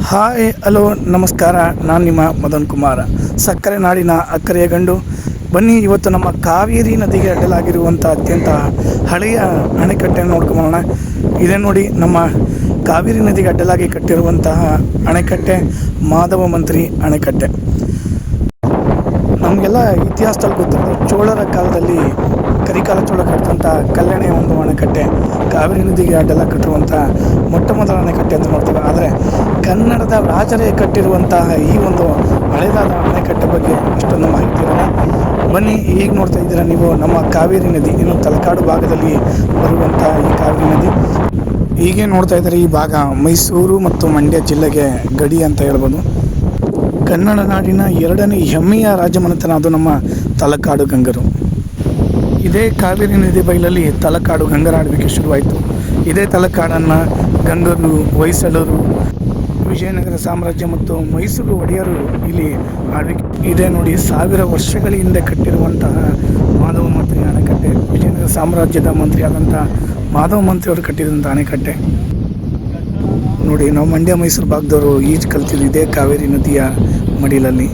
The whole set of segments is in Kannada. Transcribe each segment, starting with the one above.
ಹಾಯ್ ಹಲೋ ನಮಸ್ಕಾರ. ನಾನು ನಿಮ್ಮ ಮದನ್ ಕುಮಾರ, ಸಕ್ಕರೆ ನಾಡಿನ ಅಕ್ಕರೆಯ ಗಂಡು. ಬನ್ನಿ, ಇವತ್ತು ನಮ್ಮ ಕಾವೇರಿ ನದಿಗೆ ಅಡ್ಡಲಾಗಿರುವಂಥ ಅತ್ಯಂತ ಹಳೆಯ ಅಣೆಕಟ್ಟೆಯನ್ನು ನೋಡ್ಕೊಂಬೋಣ. ಇದೇ ನೋಡಿ, ನಮ್ಮ ಕಾವೇರಿ ನದಿಗೆ ಅಡ್ಡಲಾಗಿ ಕಟ್ಟಿರುವಂತಹ ಅಣೆಕಟ್ಟೆ ಮಾಧವ ಮಂತ್ರಿ ಅಣೆಕಟ್ಟೆ. ನಮಗೆಲ್ಲ ಇತಿಹಾಸದಲ್ಲಿ ಗೊತ್ತಿರೋದು, ಚೋಳರ ಕಾಲದಲ್ಲಿ ಕರಿಕಾಲ ಚೋಳ ಕಟ್ಟಿದಂಥ ಕಲ್ಯಾಣಿಯ ಒಂದು ಅಣೆಕಟ್ಟೆ ಕಾವೇರಿ ನದಿಗೆ ಅಡ್ಡಲ ಕಟ್ಟಿರುವಂಥ ಮೊಟ್ಟ ಮೊದಲ ಅಣೆಕಟ್ಟೆ ಅಂತ ನೋಡ್ತೀವಿ. ಆದರೆ ಕನ್ನಡದ ರಾಜರೇ ಕಟ್ಟಿರುವಂತಹ ಈ ಒಂದು ಹಳೆದಾದ ಅಣೆಕಟ್ಟೆ ಬಗ್ಗೆ ಅಷ್ಟೊಂದು ಮಾಹಿತಿ ಇರೋಣ. ಬನ್ನಿ, ಈಗ ನೋಡ್ತಾ ಇದ್ದೀರಾ ನೀವು ನಮ್ಮ ಕಾವೇರಿ ನದಿ, ಇನ್ನು ತಲಕಾಡು ಭಾಗದಲ್ಲಿ ಬರುವಂಥ ಈ ಕಾವೇರಿ ನದಿ. ಹೀಗೆ ನೋಡ್ತಾ ಇದ್ದಾರೆ, ಈ ಭಾಗ ಮೈಸೂರು ಮತ್ತು ಮಂಡ್ಯ ಜಿಲ್ಲೆಗೆ ಗಡಿ ಅಂತ ಹೇಳ್ಬೋದು. ಕನ್ನಡ ನಾಡಿನ ಎರಡನೇ ಹೆಮ್ಮೆಯ ರಾಜಮನೆತನ ಅದು ನಮ್ಮ ತಲಕಾಡು ಗಂಗರು. ಇದೇ ಕಾವೇರಿ ನದಿ ಬಯಲಲ್ಲಿ ತಲಕಾಡು ಗಂಗರ ಆಳ್ವಿಕೆ ಶುರುವಾಯಿತು. ಇದೇ ತಲಕಾಡನ್ನು ಗಂಗರು, ಹೊಯ್ಸಳರು, ವಿಜಯನಗರ ಸಾಮ್ರಾಜ್ಯ ಮತ್ತು ಮೈಸೂರು ಒಡೆಯರು ಇಲ್ಲಿ ಆಳ್ವಿಕೆ. ಇದೇ ನೋಡಿ, 1000 ವರ್ಷಗಳ ಹಿಂದೆ ಕಟ್ಟಿರುವಂತಹ ಮಾಧವ ಮಂತ್ರಿ ಅಣೆಕಟ್ಟೆ. ವಿಜಯನಗರ ಸಾಮ್ರಾಜ್ಯದ ಮಂತ್ರಿ ಆದಂಥ ಮಾಧವ ಮಂತ್ರಿಯವರು ಕಟ್ಟಿದಂಥ ಅಣೆಕಟ್ಟೆ ನೋಡಿ. ನಾವು ಮಂಡ್ಯ ಮೈಸೂರು ಭಾಗದವರು ಈಜು ಕಲ್ತಿದ್ದು ಇದೇ ಕಾವೇರಿ ನದಿಯ ಮಡಿಲಲ್ಲಿ.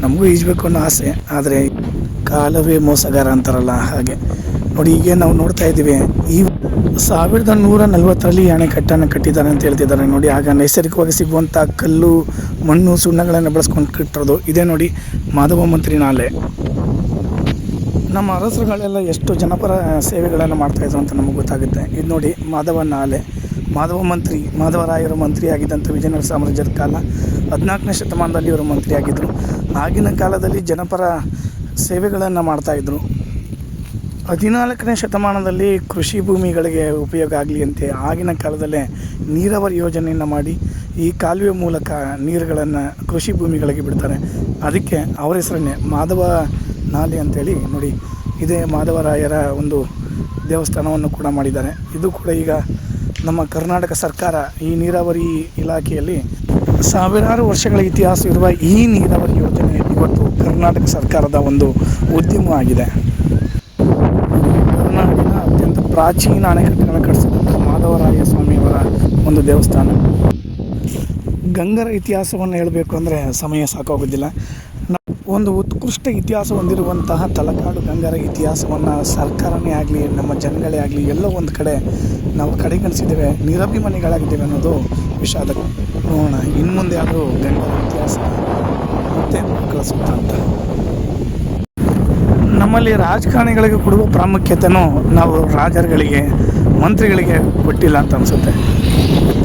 ನಮಗೂ ಈಜಬೇಕು ಅನ್ನೋ ಆಸೆ, ಆದರೆ ಕಾಲವೇ ಮೋಸಗಾರ ಅಂತಾರಲ್ಲ ಹಾಗೆ ನೋಡಿ. ಹೀಗೆ ನಾವು ನೋಡ್ತಾ ಇದ್ದೀವಿ, ಈ 1140ರಲ್ಲಿ ಅಣೆಕಟ್ಟನ್ನು ಕಟ್ಟಿದ್ದಾರೆ ಅಂತ ಹೇಳ್ತಿದ್ದಾರೆ ನೋಡಿ. ಆಗ ನೈಸರ್ಗಿಕವಾಗಿ ಸಿಗುವಂಥ ಕಲ್ಲು, ಮಣ್ಣು, ಸುಣ್ಣಗಳನ್ನು ಬಳಸ್ಕೊಂಡು ಕಟ್ಟಿರೋದು. ಇದೇ ನೋಡಿ ಮಾಧವ ಮಂತ್ರಿ ನಾಲೆ. ನಮ್ಮ ಅರಸರುಗಳೆಲ್ಲ ಎಷ್ಟು ಜನಪರ ಸೇವೆಗಳನ್ನು ಮಾಡ್ತಾಯಿದ್ರು ಅಂತ ನಮಗೆ ಗೊತ್ತಾಗುತ್ತೆ. ಇದು ನೋಡಿ ಮಾಧವ ನಾಲೆ. ಮಾಧವ ಮಂತ್ರಿ, ಮಾಧವರಾಯರು ಮಂತ್ರಿ ಆಗಿದ್ದಂಥ ವಿಜಯನಗರ ಸಾಮ್ರಾಜ್ಯದ ಕಾಲ 14ನೇ ಶತಮಾನದಲ್ಲಿ ಇವರು ಮಂತ್ರಿ ಆಗಿದ್ದರು. ಆಗಿನ ಕಾಲದಲ್ಲಿ ಜನಪರ ಸೇವೆಗಳನ್ನು ಮಾಡ್ತಾಯಿದ್ರು. 14ನೇ ಶತಮಾನದಲ್ಲಿ ಕೃಷಿ ಭೂಮಿಗಳಿಗೆ ಉಪಯೋಗ ಆಗಲಿ ಅಂತೆ ಆಗಿನ ಕಾಲದಲ್ಲೇ ನೀರಾವರಿ ಯೋಜನೆಯನ್ನು ಮಾಡಿ ಈ ಕಾಲುವೆ ಮೂಲಕ ನೀರುಗಳನ್ನು ಕೃಷಿ ಭೂಮಿಗಳಿಗೆ ಬಿಡ್ತಾರೆ. ಅದಕ್ಕೆ ಅವರ ಹೆಸರನ್ನೇ ಮಾಧವ ನಾಲೆ ಅಂತೇಳಿ ನೋಡಿ. ಇದೇ ಮಾಧವರಾಯರ ಒಂದು ದೇವಸ್ಥಾನವನ್ನು ಕೂಡ ಮಾಡಿದ್ದಾರೆ. ಇದು ಕೂಡ ಈಗ ನಮ್ಮ ಕರ್ನಾಟಕ ಸರ್ಕಾರ ಈ ನೀರಾವರಿ ಇಲಾಖೆಯಲ್ಲಿ ಸಾವಿರಾರು ವರ್ಷಗಳ ಇತಿಹಾಸ ಇರುವ ಈ ನೀರಾವರಿ ಯೋಜನೆ ಇವತ್ತು ಕರ್ನಾಟಕ ಸರ್ಕಾರದ ಒಂದು ಉದ್ಯಮ ಆಗಿದೆ. ಕರ್ನಾಟಕದ ಅತ್ಯಂತ ಪ್ರಾಚೀನ ಅಣೆಕಟ್ಟೆಗಳನ್ನು ಕಟ್ಟಿಸಿದಂಥ ಮಾಧವರಾಯ ಸ್ವಾಮಿಯವರ ಒಂದು ದೇವಸ್ಥಾನ. ಗಂಗರ ಇತಿಹಾಸವನ್ನು ಹೇಳಬೇಕು ಅಂದರೆ ಸಮಯ ಸಾಕಾಗೋದಿಲ್ಲ. ಒಂದು ಉತ್ಕೃಷ್ಟ ಇತಿಹಾಸ ಹೊಂದಿರುವಂತಹ ತಲಕಾಡು ಗಂಗರ ಇತಿಹಾಸವನ್ನು ಸರ್ಕಾರನೇ ಆಗಲಿ, ನಮ್ಮ ಜನಗಳೇ ಆಗಲಿ, ಎಲ್ಲೋ ಒಂದು ಕಡೆ ನಾವು ಕಡೆಗಣಿಸಿದ್ದೇವೆ, ನಿರಭಿಮಾನಿಗಳಾಗಿದ್ದೇವೆ ಅನ್ನೋದು ವಿಷಾದ. ನೋಡೋಣ ಇನ್ನು ಮುಂದೆ ಆದರೂ ಗಂಗರ ಇತಿಹಾಸ ಮತ್ತೆ ಕಳಿಸುತ್ತಾ ಅಂತ. ನಮ್ಮಲ್ಲಿ ರಾಜಕಾರಣಿಗಳಿಗೆ ಕೊಡುವ ಪ್ರಾಮುಖ್ಯತೆಯೂ ನಾವು ರಾಜರುಗಳಿಗೆ, ಮಂತ್ರಿಗಳಿಗೆ ಕೊಟ್ಟಿಲ್ಲ ಅಂತ ಅನಿಸುತ್ತೆ.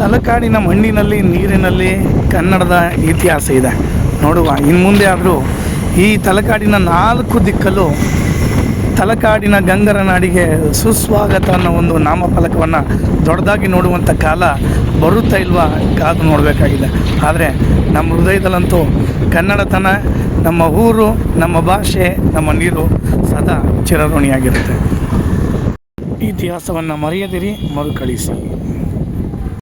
ತಲಕಾಡಿನ ಮಣ್ಣಿನಲ್ಲಿ, ನೀರಿನಲ್ಲಿ ಕನ್ನಡದ ಇತಿಹಾಸ ಇದೆ. ನೋಡುವ ಇನ್ನು ಮುಂದೆ ಆದರೂ ಈ ತಲಕಾಡಿನ 4 ದಿಕ್ಕಲ್ಲೂ ತಲಕಾಡಿನ ಗಂಗರ ನಾಡಿಗೆ ಸುಸ್ವಾಗತ ಅನ್ನೋ ಒಂದು ನಾಮಫಲಕವನ್ನು ದೊಡ್ಡದಾಗಿ ನೋಡುವಂಥ ಕಾಲ ಬರುತ್ತಾ ಇಲ್ವಾ ಕಾದು ನೋಡಬೇಕಾಗಿದೆ. ಆದರೆ ನಮ್ಮ ಹೃದಯದಲ್ಲಂತೂ ಕನ್ನಡತನ, ನಮ್ಮ ಊರು, ನಮ್ಮ ಭಾಷೆ, ನಮ್ಮ ನೀರು ಸದಾ ಚಿರಋಣಿಯಾಗಿರುತ್ತೆ. ಇತಿಹಾಸವನ್ನು ಮರೆಯದಿರಿ, ಮರುಕಳಿಸಿ.